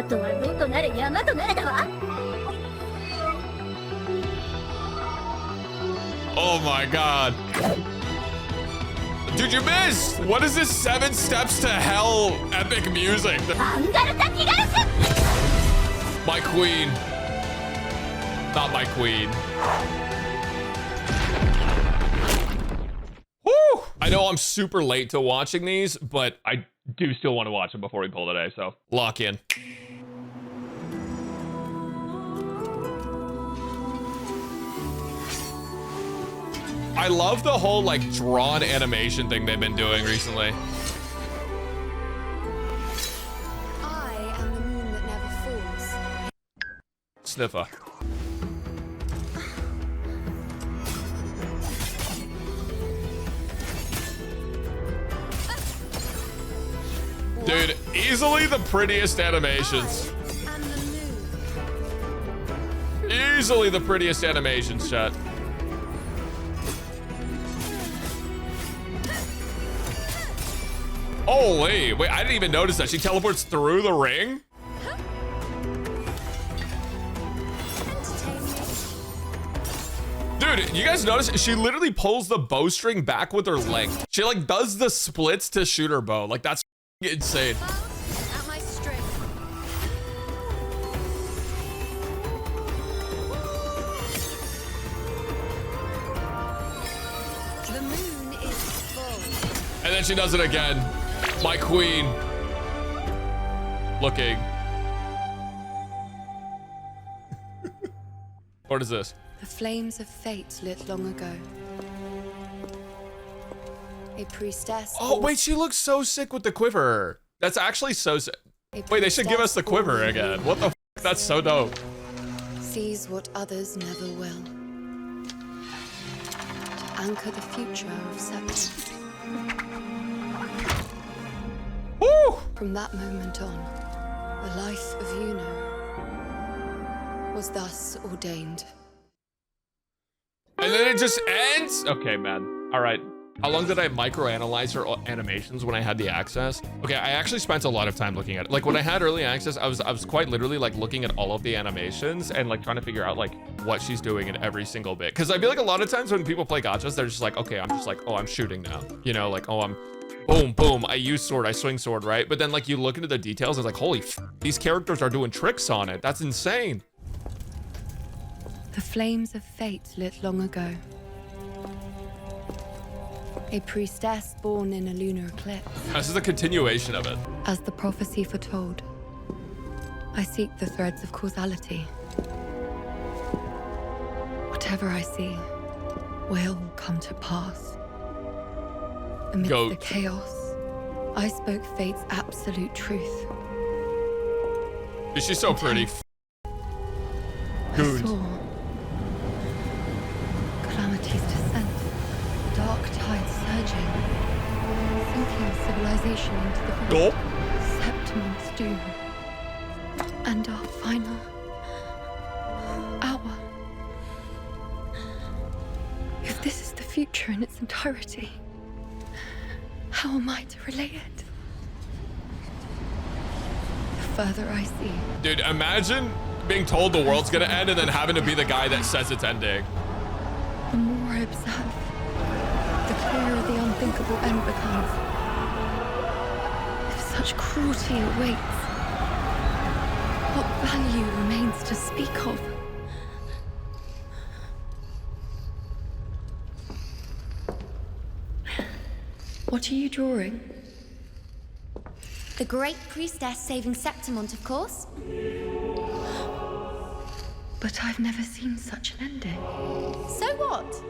とは野となれ山となれだわ。 Oh my god. Dude, you missed! What is this 7 steps to hell epic music? アンガルタキガルス。 My queen. Not my queen. Woo! I know I'm super late to watching these, but I do still want to watch them before we pull today, so lock in. I love the whole like drawn animation thing they've been doing recently. I am the moon that never falls. Sniffer. Dude, easily the prettiest animations. And the moon. Easily the prettiest animations, chat. Holy, wait, I didn't even notice that. She teleports through the ring? Dude, you guys notice? She literally pulls the bowstring back with her leg. She like does the splits to shoot her bow. Like that's insane. At my strength. The moon is full. And then she does it again. My queen. Looking. What is this? The flames of fate lit long ago. A priestess. Oh, wait, she looks so sick with the quiver. That's actually so sick. Wait, they should give us the quiver again. What the f? That's so dope. Sees what others never will. To anchor the future of September. Woo! From that moment on, the life of Iuno was thus ordained. And then it just ends? Okay, man. All right. How long did I microanalyze her animations when I had the access? Okay, I actually spent a lot of time looking at it. Like when I had early access, I was quite literally like looking at all of the animations and like trying to figure out like what she's doing in every single bit. Cause I feel like a lot of times when people play gachas, they're just like, okay, I'm just like, oh, I'm shooting now. You know, like, oh, I'm boom, boom. I use sword, I swing sword, right? But then like you look into the details, it's like, holy f, these characters are doing tricks on it. That's insane. The flames of fate lit long ago. A priestess born in a lunar eclipse. This is a continuation of it. As the prophecy foretold, I seek the threads of causality. Whatever I see will come to pass. Amidst Goat. the chaos, I spoke fate's absolute truth. She's so pretty. I Goons. saw calamity's descent, dark tide surging, sinking civilization into the Gulp. Septimon's doom, and our final hour. If this is the future in its entirety, how am I to relay it? The further I see, Dude, imagine being told the world's gonna end and then having to be the guy that says it's ending. the more I observe, the clearer the unthinkable end becomes. If such cruelty awaits, what value remains to speak of? What are you drawing? The great priestess saving Septimont, of course. But I've never seen such an ending. So what?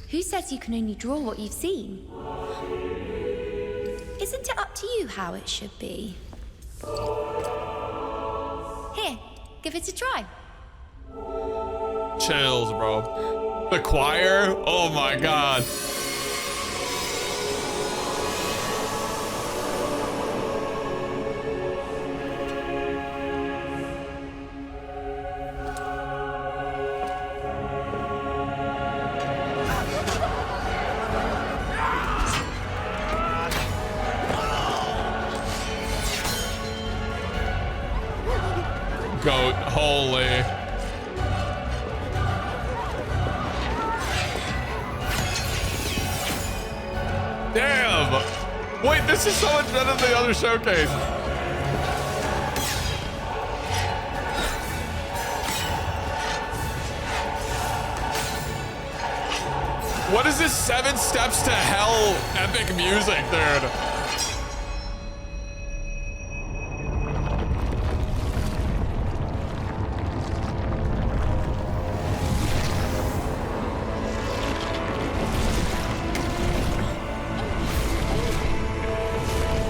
Who says you can only draw what you've seen? Isn't it up to you how it should be? Here, give it a try. Chills, bro. The choir? Oh my god. Goat, holy. Damn! Wait, this is so much better than the other showcase. What is this 7 steps to hell epic music, dude?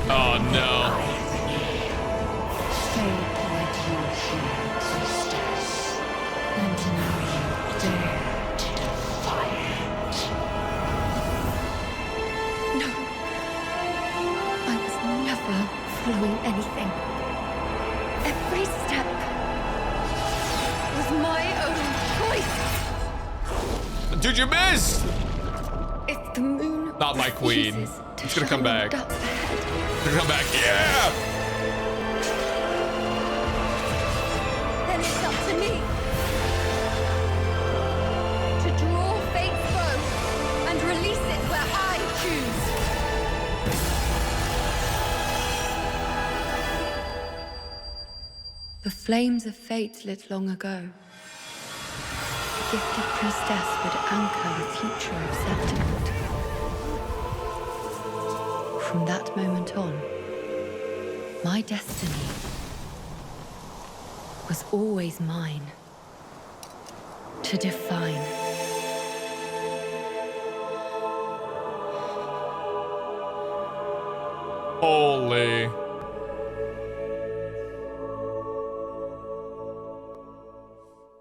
Oh no. Following anything. Every step was my own choice. Dude, you missed! If the moon Not my queen. refuses to It's gonna come shine back. up ahead, It's gonna come back. Yeah! then it's up to me to draw fate's bow and release it where I choose. The flames of fate lit long ago. The gifted priestess would anchor the future of settlement. From that moment on, my destiny was always mine to define. Holy.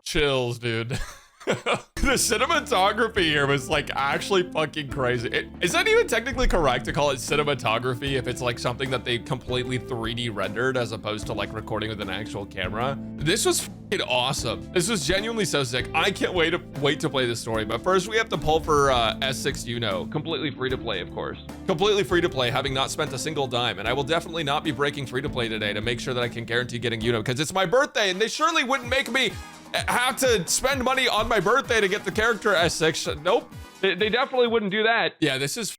Chills, dude. The cinematography here was like actually fucking crazy. Is that even technically correct to call it cinematography if it's like something that they completely 3D rendered as opposed to like recording with an actual camera? This was fucking awesome. This was genuinely so sick. I can't wait to play this story. But first we have to pull for S6 Iuno. Completely free to play, of course. Completely free to play, having not spent a single dime. And I will definitely not be breaking free to play today to make sure that I can guarantee getting Iuno because it's my birthday and they surely wouldn't make me have to spend money on my birthday to get the character S6. Nope. They definitely wouldn't do that. Yeah, this is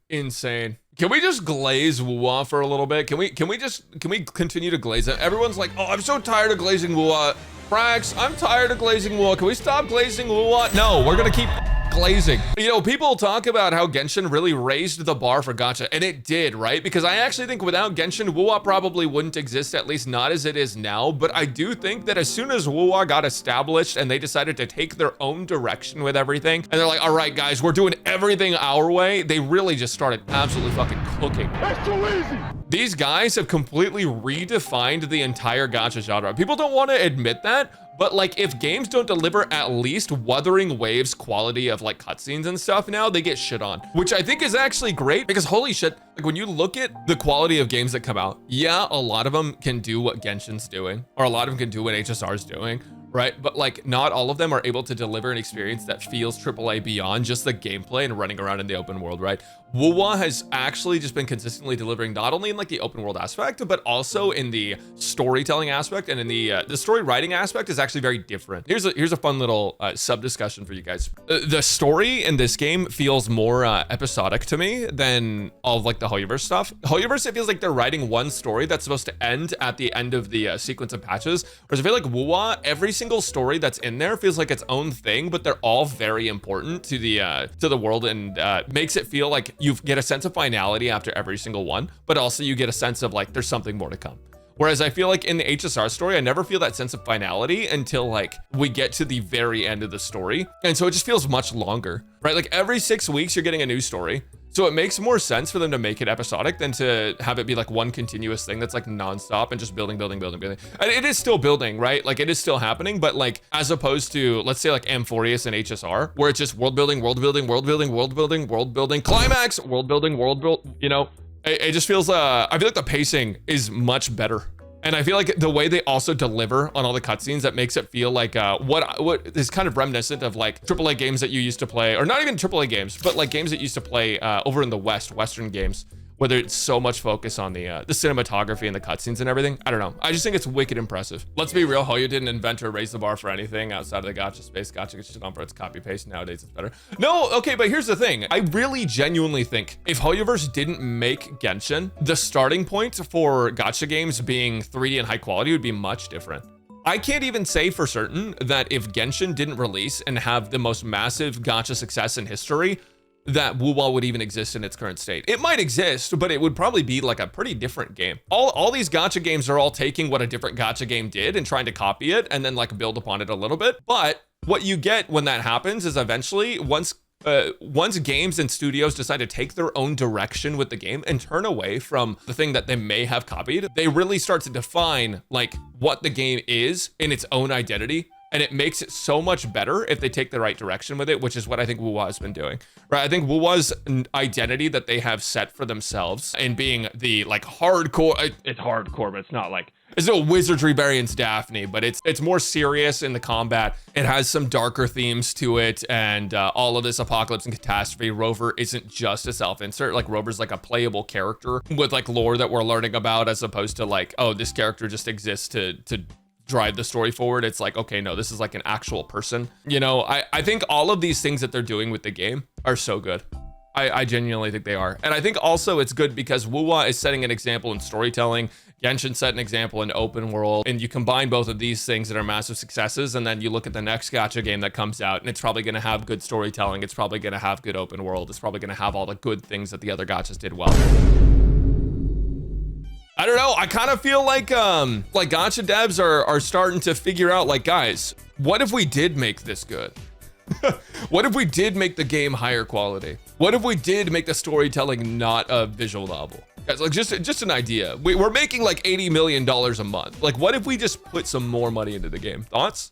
insane. Can we just glaze Wuwa for a little bit? Can we continue to glaze it? Everyone's like, oh, I'm so tired of glazing Wuwa. Brax, I'm tired of glazing Wuwa. Can we stop glazing Wuwa? No, we're gonna keep glazing. You know, people talk about how Genshin really raised the bar for gacha, and it did, right? Because I actually think without Genshin, Wuwa probably wouldn't exist, at least not as it is now. But I do think that as soon as Wuwa got established and they decided to take their own direction with everything, and they're like, all right, guys, we're doing everything our way, they really just started absolutely fucking cooking. That's too easy. These guys have completely redefined the entire gacha genre. People don't want to admit that, but like if games don't deliver at least Wuthering Waves quality of like cutscenes and stuff now, they get shit on, which I think is actually great because holy shit, like when you look at the quality of games that come out, yeah, a lot of them can do what Genshin's doing, or a lot of them can do what HSR's doing, right? But like not all of them are able to deliver an experience that feels AAA beyond just the gameplay and running around in the open world, right? Wuwa has actually just been consistently delivering not only in like the open world aspect, but also in the storytelling aspect, and in the story writing aspect is actually very different. Here's a fun little sub discussion for you guys. The story in this game feels more episodic to me than all of like the Hoyoverse stuff. Hoyoverse, it feels like they're writing one story that's supposed to end at the end of the sequence of patches, whereas I feel like Wuwa, every single story that's in there feels like its own thing, but they're all very important to the world, and makes it feel like you get a sense of finality after every single one, but also you get a sense of like there's something more to come. Whereas I feel like in the HSR story, I never feel that sense of finality until like we get to the very end of the story. And so it just feels much longer, right? Like every 6 weeks, you're getting a new story. So it makes more sense for them to make it episodic than to have it be like one continuous thing that's like nonstop and just building. And it is still building, right? Like it is still happening, but like as opposed to, let's say like Amphorius and HSR, where it's just world building, climax, you know, it just feels, I feel like the pacing is much better. And I feel like the way they also deliver on all the cutscenes, that makes it feel like what is kind of reminiscent of like AAA games that you used to play, or not even AAA games, but like games that used to play over in the Western games, whether it's so much focus on the cinematography and the cutscenes and everything. I don't know. I just think it's wicked impressive. Let's be real, Hoyo didn't invent or raise the bar for anything outside of the gacha space. Gacha gets shit on for its copy paste. Nowadays it's better. No, okay, but here's the thing. I really genuinely think if Hoyoverse didn't make Genshin, the starting point for gacha games being 3D and high quality would be much different. I can't even say for certain that if Genshin didn't release and have the most massive gacha success in history, that Wuwa would even exist in its current state. It might exist, but it would probably be like a pretty different game. All these gacha games are all taking what a different gacha game did and trying to copy it and then like build upon it a little bit. But what you get when that happens is eventually once games and studios decide to take their own direction with the game and turn away from the thing that they may have copied, they really start to define like what the game is in its own identity. And it makes it so much better if they take the right direction with it, which is what I think Wuwa has been doing, right? I think Wuwa's identity that they have set for themselves and being the like hardcore, it's hardcore, but it's not like, it's no wizardry variants Daphne, but it's more serious in the combat. It has some darker themes to it, and all of this apocalypse and catastrophe. Rover isn't just a self-insert. Like Rover's like a playable character with like lore that we're learning about, as opposed to like, oh, this character just exists to drive the story forward. It's like, okay, no, this is like an actual person. You know, I think all of these things that they're doing with the game are so good. I genuinely think they are. And I think also it's good because Wuwa is setting an example in storytelling. Genshin set an example in open world. And you combine both of these things that are massive successes, and then you look at the next gacha game that comes out, and it's probably going to have good storytelling. It's probably going to have good open world. It's probably going to have all the good things that the other gachas did well. I don't know. I kind of feel like gacha devs are starting to figure out, like, guys, what if we did make this good? What if we did make the game higher quality? What if we did make the storytelling not a visual novel? Guys, like just an idea. We're making like $80 million a month. Like, what if we just put some more money into the game? Thoughts?